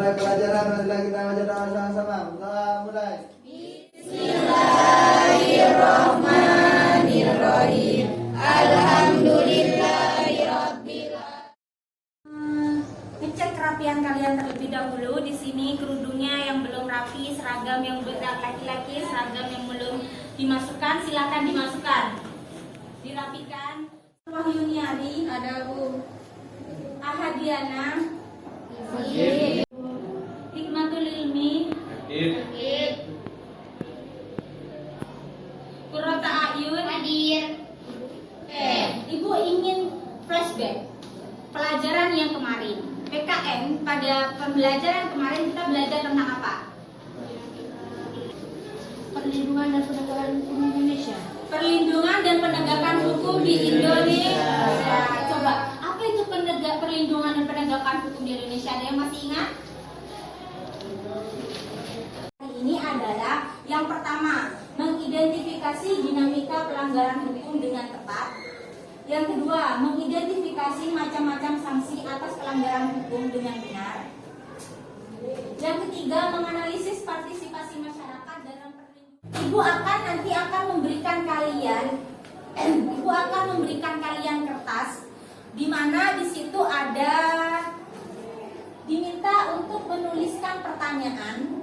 mulai pelajaran. Marilah kita baca doa sama-sama. Mulai. Bismillahirrahmanirrahim. Alhamdulillahirabbil alamin. Ngecek kerapian kalian terlebih dahulu. Di sini kerudungnya yang belum rapi, seragam yang berat laki-laki, seragam yang belum dimasukkan, silakan dimasukkan. Dirapikan. Wahyuniari, Ada Bu. Ahadiana, Hadir. Hikmatul Ilmi, Hadir. Qurrata A'yun. Hadir. Ibu ingin flashback pelajaran yang kemarin. PKN pada pembelajaran kemarin kita belajar tentang apa? Perlindungan dan penegakan hukum Indonesia. Perlindungan dan penegakan hukum di Indonesia. Coba, apa itu perlindungan dan penegakan hukum di Indonesia? Ada yang masih ingat? Ini adalah yang pertama, mengidentifikasi dinamika pelanggaran hukum dengan tepat. Yang kedua, mengidentifikasi macam-macam sanksi atas pelanggaran hukum dengan benar. Yang ketiga, menganalisis partisipasi masyarakat dalam perlindungan. Ibu akan memberikan kalian kertas di mana di situ ada diminta untuk menuliskan pertanyaan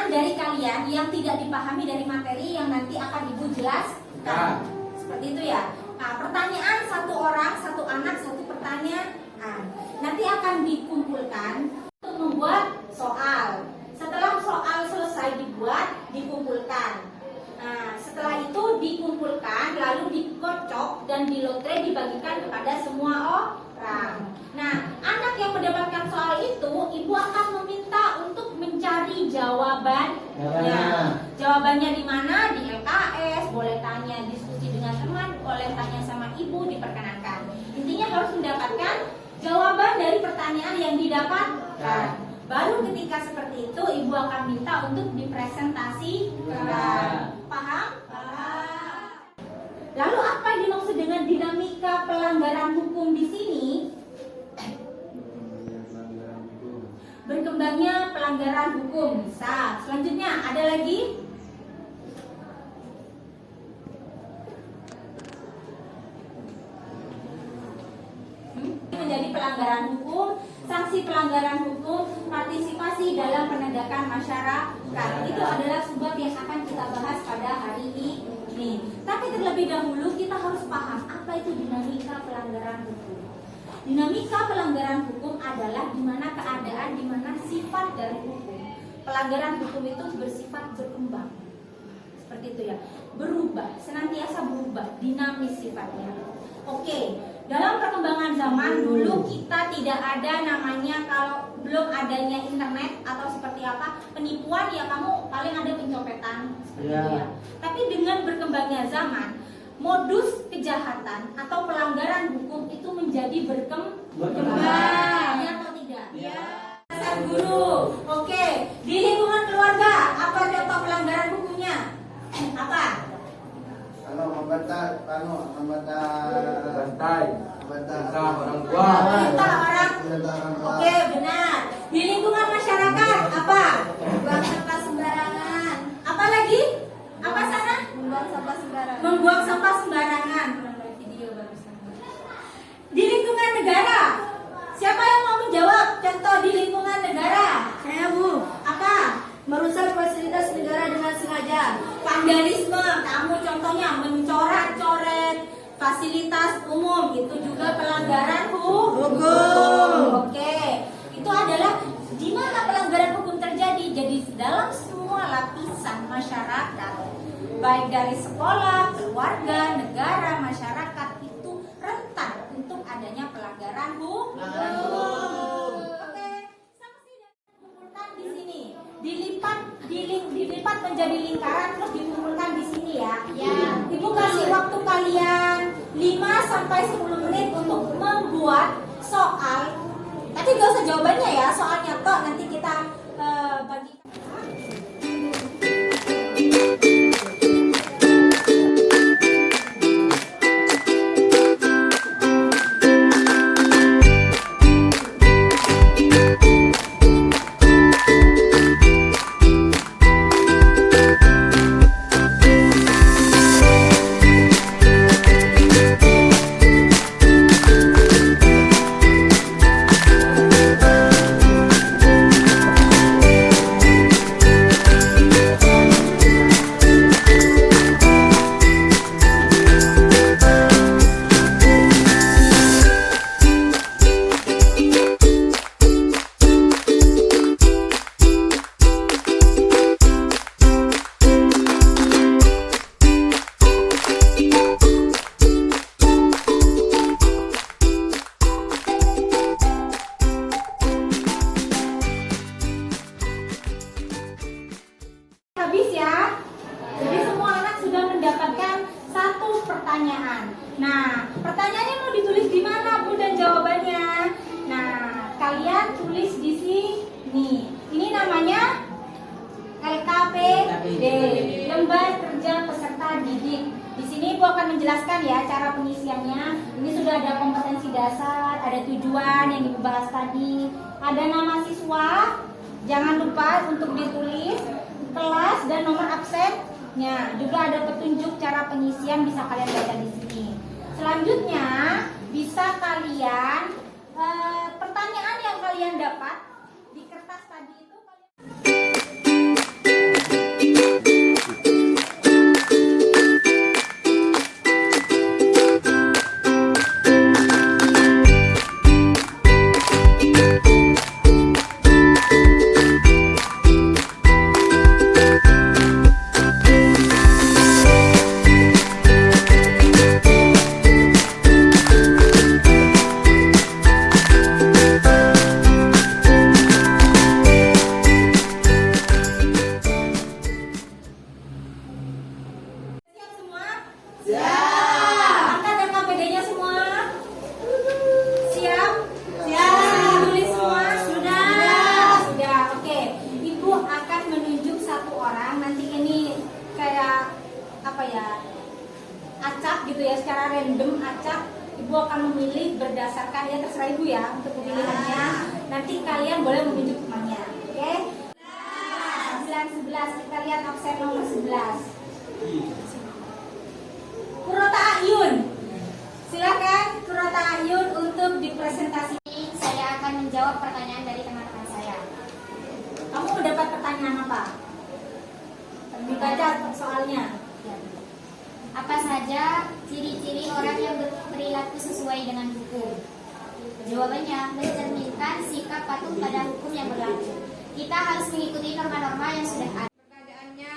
dari kalian yang tidak dipahami dari materi yang nanti akan Ibu jelaskan. Seperti itu ya. Nah, pertanyaan satu orang, satu anak, satu pertanyaan. Nanti akan dikumpulkan untuk membuat soal. Setelah soal selesai dibuat, dikumpulkan. Nah, setelah itu dikumpulkan, lalu dikocok dan dilotre dibagikan kepada semua orang. Nah, anak yang mendapatkan soal itu, Ibu akan meminta untuk mencari jawabannya. Jawabannya di mana? Di LKS, boleh tanya diskusi dengan teman, boleh tanya sama Ibu, diperkenankan. Intinya harus mendapatkan jawaban dari pertanyaan yang didapatkan. Baru ketika seperti itu, Ibu akan minta untuk dipresentasikan. Paham? Lalu apa yang dimaksud dengan dinamika pelanggaran hukum di sini? Berkembangnya pelanggaran hukum. Bisa. Selanjutnya ada lagi? Menjadi pelanggaran hukum, sanksi pelanggaran hukum, partisipasi dalam penegakan masyarakat. Itu adalah sebab yang akan kita bahas pada hari ini. Tapi terlebih dahulu kita harus paham apa itu dinamika pelanggaran hukum. Dinamika pelanggaran hukum adalah di mana keadaan, di mana sifat dari hukum. Pelanggaran hukum itu bersifat berkembang. Seperti itu ya. Berubah, senantiasa berubah, dinamis sifatnya. Oke, dalam perkembangan zaman dulu kita tidak ada namanya, kalau belum adanya internet atau seperti apa, penipuan ya kamu paling ada pencopetan seperti itu ya. Tapi dengan berkembangnya zaman, modus kejahatan atau pelanggaran hukum itu menjadi berkembang. Ya atau tidak? Ya. Sang guru. Oke, di lingkungan keluarga apa contoh pelanggaran hukumnya? Apa? Membantai Perintah orang. Oke, benar. Di lingkungan masyarakat apa? Buang sampah sembarangan. Apa lagi? Apa sana? Membuang sampah sembarangan. Membuang sampah sembarangan. Di lingkungan negara, siapa yang mau menjawab contoh di lingkungan negara? Saya Bu. Apa? Merusak fasilitas negara dengan sengaja. Vandalisme, kamu contohnya mencoret-coret fasilitas umum, itu juga pelanggaran hukum. Oke, itu adalah di mana pelanggaran hukum terjadi. Jadi dalam semua lapisan masyarakat, baik dari sekolah, keluarga, negara, masyarakat, itu rentan untuk adanya pelanggaran hukum. Oke, sanksi dikumpulkan di sini, dilipat menjadi lingkaran terus dikumpulkan di sini ya. Ibu kasih waktu kalian 5-10 menit untuk membuat soal. Tapi gak usah jawabannya ya, soalnya kok nanti kita bagikan. pertanyaan. Nah, pertanyaannya mau ditulis di mana, Bu, dan jawabannya? Nah, kalian tulis di sini. Ini namanya LKPD, Lembar Kerja Peserta Didik. Di sini Bu akan menjelaskan ya cara pengisiannya. Ini sudah ada kompetensi dasar, ada tujuan yang dibahas tadi, ada nama siswa. Jangan lupa untuk ditulis kelas dan nomor absennya. Juga ada petunjuk cara pengisian, bisa kalian baca di sini. Selanjutnya bisa kalian pertanyaan yang kalian dapat di kertas tadi itu acak gitu ya, secara random acak. Ibu akan memilih berdasarkan ya, terserah Ibu ya untuk pemilihannya. Nanti kalian boleh menunjuk temannya. Oke? 9-11 kita lihat absen nomor 11. Kurota Ayun. Silakan Kurota Ayun untuk dipresentasi. Saya akan menjawab pertanyaan dari teman-teman saya. Kamu mendapat pertanyaan apa? Dibaca soalnya. Apa saja ciri-ciri orang yang berperilaku sesuai dengan hukum? Jawabannya, mencerminkan sikap patuh pada hukum yang berlaku. Kita harus mengikuti norma-norma yang sudah ada. Pertanyaannya,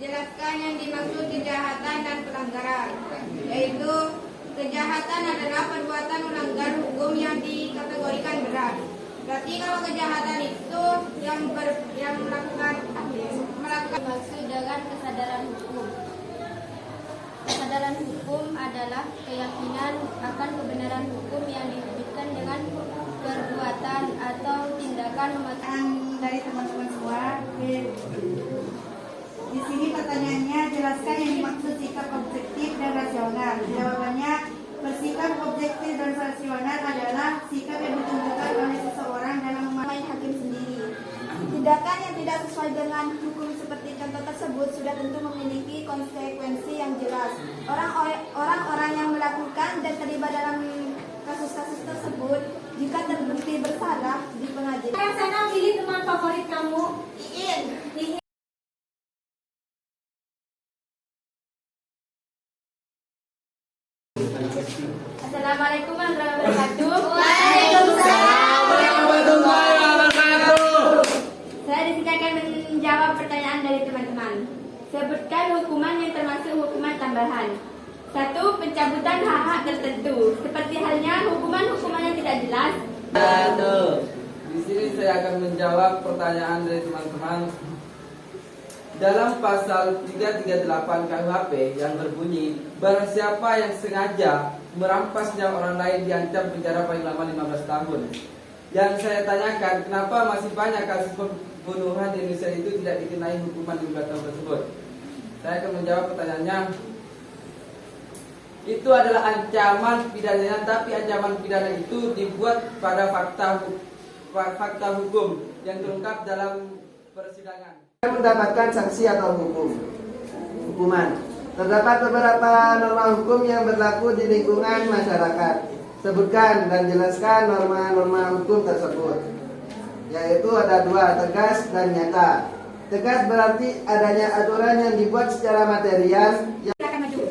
jelaskan yang dimaksud kejahatan dan pelanggaran. Yaitu, kejahatan adalah perbuatan melanggar hukum yang dikategorikan berat. Berarti kalau kejahatan itu yang melakukan Maksud dengan kesadaran hukum. Kesadaran hukum adalah keyakinan akan kebenaran hukum yang diwujudkan dengan perbuatan atau tindakan mematuhi. Dari teman-teman semua, di sini pertanyaannya, jelaskan yang dimaksud sikap objektif dan rasional. Jawabannya, bersikap objektif dan rasional adalah sikap yang ditunjukkan oleh seseorang dalam Main hakim sendiri. Tindakan yang tidak sesuai dengan hukum seperti contoh tersebut sudah tentu memiliki konsekuensi yang jelas. Orang-orang yang melakukan dan terlibat dalam kasus-kasus tersebut jika terbukti bersalah di pengadilan. Sekarang sana pilih teman favorit kamu. Iin. Assalamualaikum warahmatullahi wabarakatuh. Waalaikumsalam warahmatullahi wabarakatuh. Saya di sini akan menjawab pertanyaan dari teman-teman. Sebutkan hukuman yang termasuk hukuman tambahan. 1. Pencabutan hak-hak tertentu, seperti halnya hukuman-hukuman yang tidak jelas. Di sini saya akan menjawab pertanyaan dari teman-teman. Dalam pasal 338 KUHP yang berbunyi, barang siapa yang sengaja merampas nyawa orang lain diancam penjara paling lama 15 tahun. Yang saya tanyakan, kenapa masih banyak kasus pembunuhan di Indonesia itu tidak dikenai hukuman 15 tahun tersebut? Saya akan menjawab pertanyaannya. Itu adalah ancaman pidananya, tapi ancaman pidana itu dibuat pada fakta hukum yang terungkap dalam persidangan. Mendapatkan sanksi atau hukuman. Terdapat beberapa norma hukum yang berlaku di lingkungan masyarakat. Sebutkan dan jelaskan norma-norma hukum tersebut. Yaitu ada 2, tegas dan nyata. Tegas berarti adanya aturan yang dibuat secara material. Silakan maju.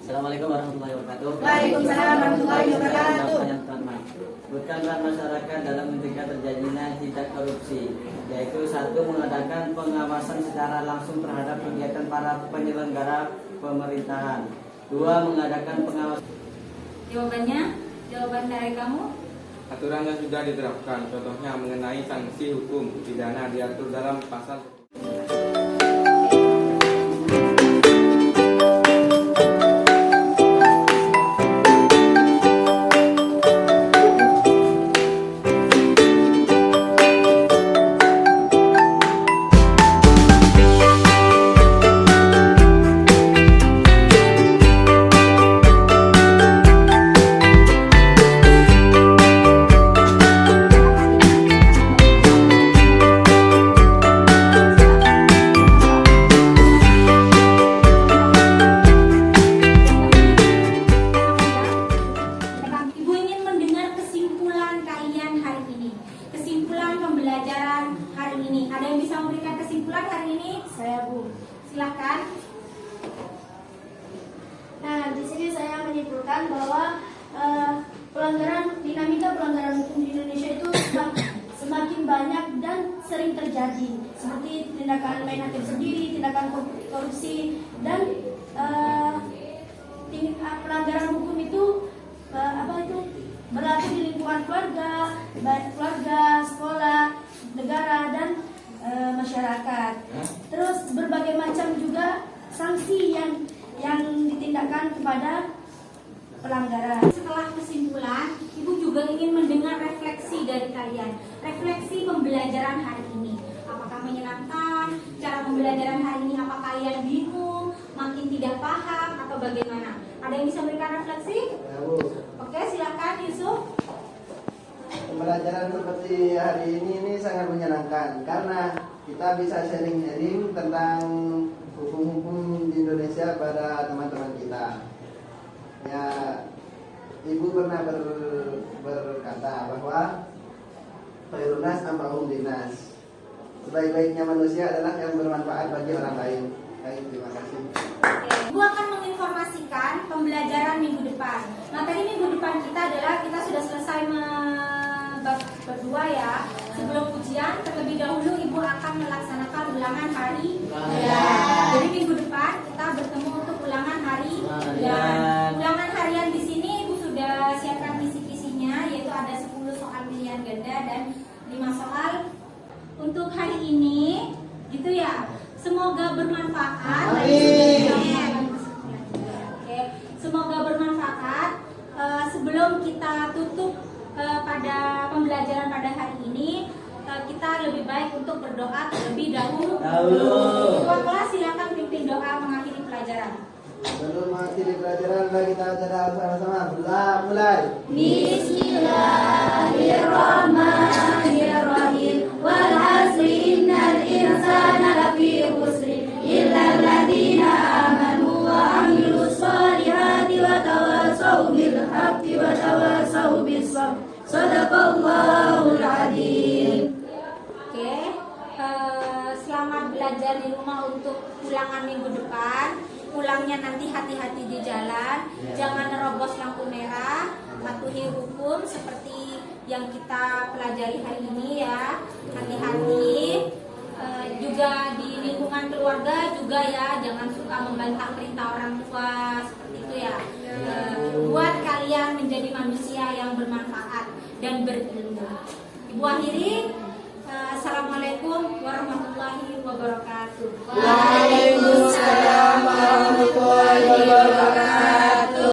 Assalamualaikum warahmatullahi wabarakatuh. Waalaikumsalam warahmatullahi wabarakatuh. Teman-teman, sebutkan peran masyarakat dalam mencegah terjadinya tindak korupsi, yaitu 1. Mengadakan pengawasan secara langsung terhadap kegiatan para penyelenggara pemerintahan. 2. Mengadakan pengawasan. Jawaban dari kamu. Aturan yang sudah diterapkan, contohnya mengenai sanksi hukum pidana diatur dalam pasal ini. Ada yang bisa memberikan kesimpulan hari ini? Saya, Bu. Silahkan. Nah, di sini saya menyimpulkan bahwa dinamika pelanggaran hukum di Indonesia itu semakin banyak dan sering terjadi, seperti tindakan main hakim sendiri, tindakan korupsi, dan pelanggaran hukum itu berlaku di lingkungan keluarga, baik keluarga, sekolah, negara, dan masyarakat. Terus berbagai macam juga sanksi yang ditindakkan kepada pelanggaran. Setelah kesimpulan, Ibu juga ingin mendengar refleksi dari kalian. Refleksi pembelajaran hari ini. Apakah menyenangkan? Cara pembelajaran hari ini apa kalian bingung? Makin tidak paham? Atau bagaimana? Ada yang bisa memberikan refleksi? Ya, Bu. Oke, silakan Yusuf. Pembelajaran seperti hari ini sangat menyenangkan karena kita bisa sharing-sharing tentang hukum-hukum di Indonesia pada teman-teman kita. Ya, Ibu pernah berkata bahwa khairunas amrahum dinas. Sebaik-baiknya manusia adalah yang bermanfaat bagi orang lain. Baik, terima kasih. Ibu akan menginformasikan pembelajaran minggu depan. Materi minggu depan kita adalah kita sudah selesai bab kedua ya. Sebelum ujian, terlebih dahulu Ibu akan melaksanakan ulangan hari harian. Jadi minggu depan kita bertemu untuk ulangan hari harian. Ulangan harian di sini Ibu sudah siapkan kisi-kisinya, yaitu ada 10 soal pilihan ganda dan 5 soal untuk hari ini, gitu ya. Semoga bermanfaat. Oke, semoga bermanfaat. Sebelum kita tutup pada pembelajaran pada hari ini, kita lebih baik untuk berdoa terlebih dahulu. Ketua kelas silakan pimpin doa mengakhiri pelajaran. Sebelum mengakhiri pelajaran, mari kita baca sama-sama. Mulai. Bismillahirrahmanirrahim. Wal 'asri innal insana lafi khusri illa alladziina amanu wa 'amilus shalihati wa tawassaw bil haqqi wa tawassaw bis sabr. Shadaqallahul 'adzim. Oke, selamat belajar di rumah untuk ulangan minggu depan. Pulangnya nanti hati-hati di jalan, jangan nerobos lampu merah, patuhi hukum seperti yang kita pelajari hari ini ya. Hati-hati. Juga di lingkungan keluarga juga ya, jangan suka membantah perintah orang tua seperti itu ya. Buat kalian menjadi manusia yang bermanfaat dan berilmu. Ibu akhiri. Assalamualaikum warahmatullahi wabarakatuh. Waalaikumsalam warahmatullahi wabarakatuh.